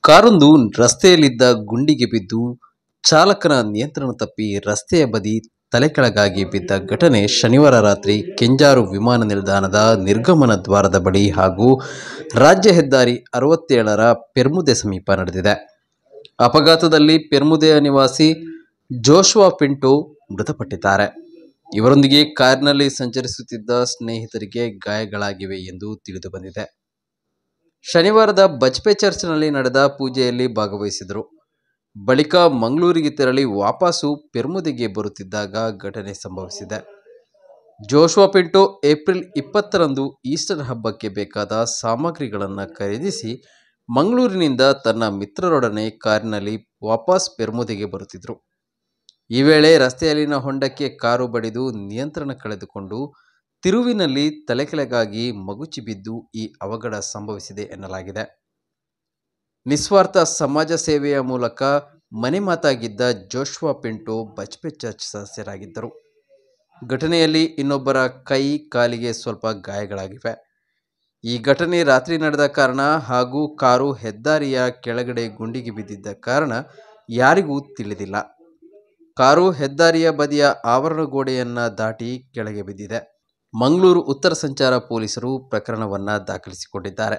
ಕಾರೊಂದು ರಸ್ತೆಯಲ್ಲಿದ್ದ ಗುಂಡಿಗೆ ಬಿದ್ದು ಚಾಲಕನ ನಿಯಂತ್ರಣ ತಪ್ಪಿ ರಸ್ತೆಯ ಬದಿ ತಲೆಕೆಳಗಾಗಿ ಬಿದ್ದ ಘಟನೆ ಶನಿವಾರ ರಾತ್ರಿ ಕೆಂಜಾರು ವಿಮಾನ ನಿಲ್ದಾಣದ ನಿರ್ಗಮನ ದ್ವಾರದ ಬಳಿ ಹಾಗೂ ರಾಜ್ಯ ಹೆದ್ದಾರಿ 67ರ ಪೆರ್ಮುದೆ ಸಮೀಪ ನಡೆದಿದೆ. ಅಪಘಾತದಲ್ಲಿ ಪೆರ್ಮುದೆಯ ನಿವಾಸಿ ಜೋಶುವಾ ಪಿಂಟೋ ಮೃತಪಟ್ಟಿದ್ದಾರೆ. ಇವರೊಂದಿಗೆ ಕಾರಿನಲ್ಲಿ ಸಂಚರಿಸುತ್ತಿದ್ದ ಸ್ನೇಹಿತರಿಗೆ ಗಾಯಗಳಾಗಿವೆ ಎಂದು ತಿಳಿದುಬಂದಿದೆ. ಶನಿವಾರದ ಬಜ್ಪೆ ಚರ್ಚ್ನಲ್ಲಿ ನಡೆದ ಪೂಜೆಯಲ್ಲಿ ಭಾಗವಹಿಸಿದರು. ಬಳಿಕ ಮಂಗಳೂರಿಗೆ ತೆರಳಿ ವಾಪಸ್ಸು ಪೆರ್ಮುದೆಗೆ ಬರುತ್ತಿದ್ದಾಗ ಘಟನೆ ಸಂಭವಿಸಿದೆ. ಜೋಶುವಾ ಪಿಂಟೋ ಏಪ್ರಿಲ್ 20ರಂದು ಈಸ್ಟರ್ ಹಬ್ಬಕ್ಕೆ ಬೇಕಾದ ಸಾಮಗ್ರಿಗಳನ್ನು ಖರೀದಿಸಿ ಮಂಗಳೂರಿನಿಂದ ತನ್ನ ಮಿತ್ರರೊಡನೆ ಕಾರಿನಲ್ಲಿ ವಾಪಸ್ ಪೆರ್ಮುದೆಗೆ ಬರುತ್ತಿದ್ದರು. ಈ ವೇಳೆ ರಸ್ತೆಯಲ್ಲಿನ ಹೊಂಡಕ್ಕೆ ಕಾರು ಬಡಿದು ನಿಯಂತ್ರಣ ಕಳೆದುಕೊಂಡು ತಿರುವಿನಲ್ಲಿ ತಲೆಕೆಳಗಾಗಿ ಮಗುಚಿ ಬಿದ್ದು ಈ ಅವಘಡ ಸಂಭವಿಸಿದೆ ಎನ್ನಲಾಗಿದೆ. ನಿಸ್ವಾರ್ಥ ಸಮಾಜ ಸೇವೆಯ ಮೂಲಕ ಮನೆ ಮಾತಾಗಿದ್ದ ಜೋಶುವಾ ಪಿಂಟೋ ಬಜ್ಪೆ ಚರ್ಚ್ ಸದಸ್ಯರಾಗಿದ್ದರು. ಘಟನೆಯಲ್ಲಿ ಇನ್ನೊಬ್ಬರ ಕೈ, ಕಾಲಿಗೆ ಸ್ವಲ್ಪ ಗಾಯಗಳಾಗಿವೆ. ಈ ಘಟನೆ ರಾತ್ರಿ ನಡೆದ ಕಾರಣ ಹಾಗೂ ಕಾರು ಹೆದ್ದಾರಿಯ ಕೆಳಗಡೆ ಗುಂಡಿಗೆ ಬಿದ್ದಿದ್ದ ಕಾರಣ ಯಾರಿಗೂ ತಿಳಿದಿಲ್ಲ. ಕಾರು ಹೆದ್ದಾರಿಯ ಬದಿಯ ಆವರಣ ಗೋಡೆಯನ್ನು ದಾಟಿ ಕೆಳಗೆ ಬಿದ್ದಿದೆ. ಮಂಗಳೂರು ಉತ್ತರ ಸಂಚಾರ ಪೊಲೀಸರು ಪ್ರಕರಣವನ್ನು ದಾಖಲಿಸಿಕೊಂಡಿದ್ದಾರೆ.